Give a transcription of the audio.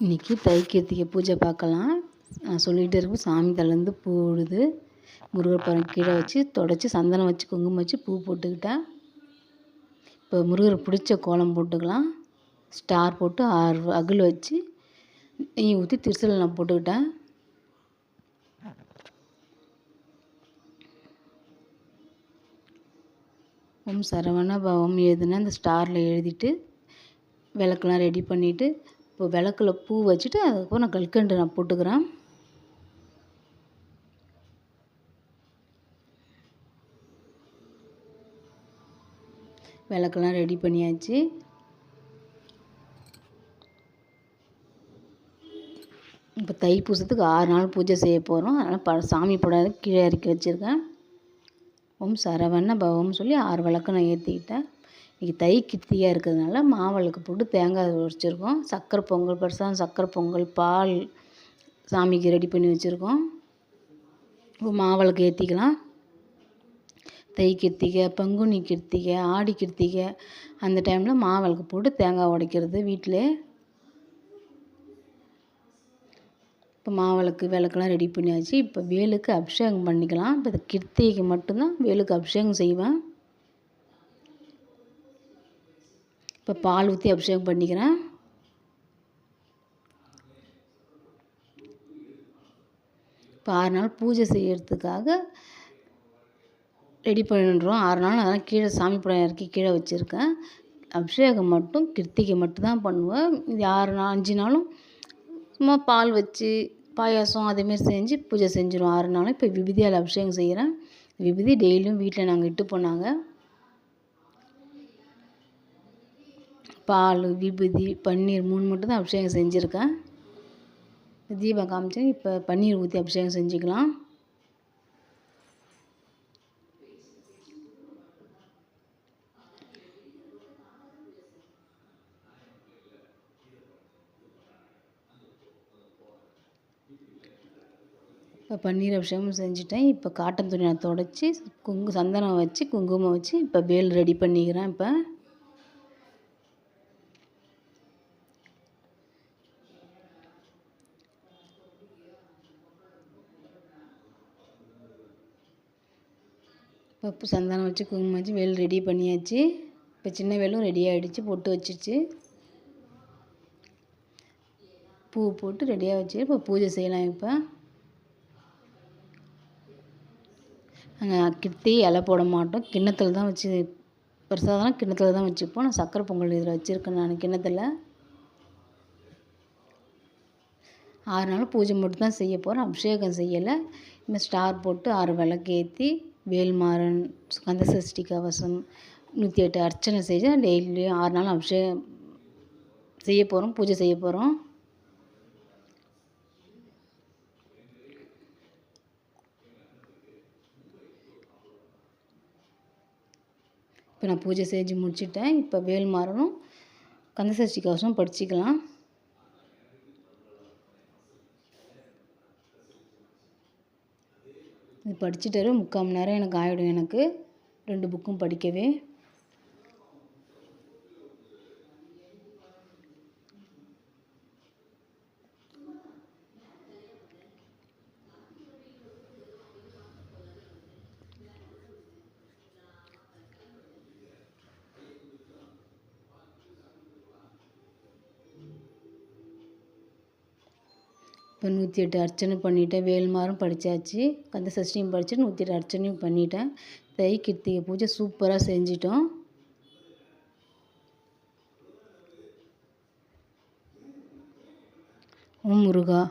இன்றைக்கி தை கிருத்திகை பூஜை பார்க்கலாம். நான் சொல்லிகிட்டே இருக்கும் சாமி தலைலேருந்து பூ விழுது. முருகர் படம் கீழே வச்சு தொடச்சி சந்தனம் வச்சு குங்குமம் வச்சு பூ போட்டுக்கிட்டேன். இப்போ முருகர் பிடிச்ச கோலம் போட்டுக்கலாம். ஸ்டார் போட்டு 6 அகல் வச்சு நெய் ஊற்றி திருசூலம் நான் போட்டுக்கிட்டேன். ஓம் சரவண பவம் எழுதுனா அந்த ஸ்டாரில் எழுதிட்டு விளக்கெல்லாம் ரெடி பண்ணிவிட்டு இப்போ விளக்குல பூ வச்சுட்டு அதுக்கப்புறம் நான் கல்கண்டு நான் போட்டுக்கிறேன். விளக்கெல்லாம் ரெடி பண்ணியாச்சு. இப்போ தைப்பூசத்துக்கு 6 நாள் பூஜை செய்ய போகிறோம். அதனால் சாமி படம் கீழே இறக்கி வச்சுருக்கேன். ஓம் சரவண பவம்னு சொல்லி 6 விளக்கு நான் ஏற்றிக்கிட்டேன். இன்றைக்கி தை கிருத்திகையாக இருக்கிறதுனால மாவிளக்கு போட்டு தேங்காய் உடைச்சிருக்கோம். சக்கரை பொங்கல் பிரசாதம் சக்கரை பொங்கல் பால் சாமிக்கு ரெடி பண்ணி வச்சுருக்கோம். இப்போ மாவிளக்கு ஏற்றிக்கலாம். தை கிருத்திகை பங்குனி கிருத்திகை ஆடி கிருத்திகை அந்த டைமில் மாவிளக்கு போட்டு தேங்காய் உடைக்கிறது வீட்டில். இப்போ மாவிளக்கு விளக்கெல்லாம் ரெடி பண்ணியாச்சு. இப்போ வேலுக்கு அபிஷேகம் பண்ணிக்கலாம். இப்போ கிருத்திகைக்கு மட்டும்தான் வேலுக்கு அபிஷேகம் செய்வேன். இப்போ பால் ஊற்றி அபிஷேகம் பண்ணிக்கிறேன். இப்போ 6 நாள் பூஜை செய்கிறதுக்காக ரெடி பண்ணுறோம். 6 நாள் அதெல்லாம் கீழே சாமி படம் இறக்கி கீழே வச்சுருக்கேன். அபிஷேகம் மட்டும் கிருத்திகை மட்டும்தான் பண்ணுவேன். இது 6 நாள் 5 நாளும் சும்மா பால் வச்சு பாயாசம் அதேமாரி செஞ்சு பூஜை செஞ்சிடும் 6 நாளும். இப்போ விபூதியால் அபிஷேகம் செய்கிறேன். விபூதி டெய்லியும் வீட்டில் நாங்கள் இட்டு போனாங்க. பால் விபூதி பன்னீர் 3 மட்டும் தான் அபிஷேகம் செஞ்சுருக்கேன். தீபம் காமிச்சேன். இப்போ பன்னீர் ஊற்றி அபிஷேகம் செஞ்சுக்கலாம். இப்போ பன்னீர் அபிஷேகம் செஞ்சுட்டேன். இப்போ காட்டன் துணி நான் துடைச்சி சந்தனம் வச்சு குங்குமம் வச்சு இப்போ வேல் ரெடி பண்ணிக்கிறேன். இப்போ சந்தனம் வச்சு குங்குமம் வச்சு வேல் ரெடி பண்ணியாச்சு. இப்போ சின்ன வேலும் ரெடி ஆகிடுச்சு. பொட்டு வச்சிருச்சு. பூ போட்டு ரெடியாக வச்சு இப்போ பூஜை செய்யலாம். இப்போ நாங்கள் கிருத்திகை இலை போட மாட்டோம். கிண்ணத்தில் தான் வச்சு பிரசாதம்லாம் கிண்ணத்தில் தான் வச்சுப்போம். நான் சக்கரை பொங்கல் இதில் வச்சுருக்கேன். நான் கிண்ணத்தில் 6 நாள் பூஜை மட்டும் தான் செய்ய போகிறேன். அபிஷேகம் செய்யலை. இந்த ஸ்டார் போட்டு 6 விளக்கு ஏற்றி வேல்மாறன் கந்தசஷ்டி கவசம் 108 அர்ச்சனை செஞ்சு டெய்லியும் 6 நாள் அபிஷேகம் செய்ய போகிறோம். பூஜை செய்ய போகிறோம். இப்போ நான் பூஜை செஞ்சு முடிச்சுட்டேன். இப்போ வேல்மாறனும் கந்தசஷ்டி கவசம் படிச்சுக்கலாம். இது படிச்சுட்டு 3/4 மணி நேரம் எனக்கு ஆகிடும். எனக்கு 2 புக்கும் படிக்கவே. இப்போ 108 அர்ச்சனை பண்ணிட்டேன். வேல்மாரும் படித்தாச்சு. கந்தசஷ்டியும் படிச்சுட்டு 108 அர்ச்சனையும் பண்ணிட்டேன். தை கிருத்திகை பூஜை சூப்பராக செஞ்சிட்டோம். ஓம் முருகா.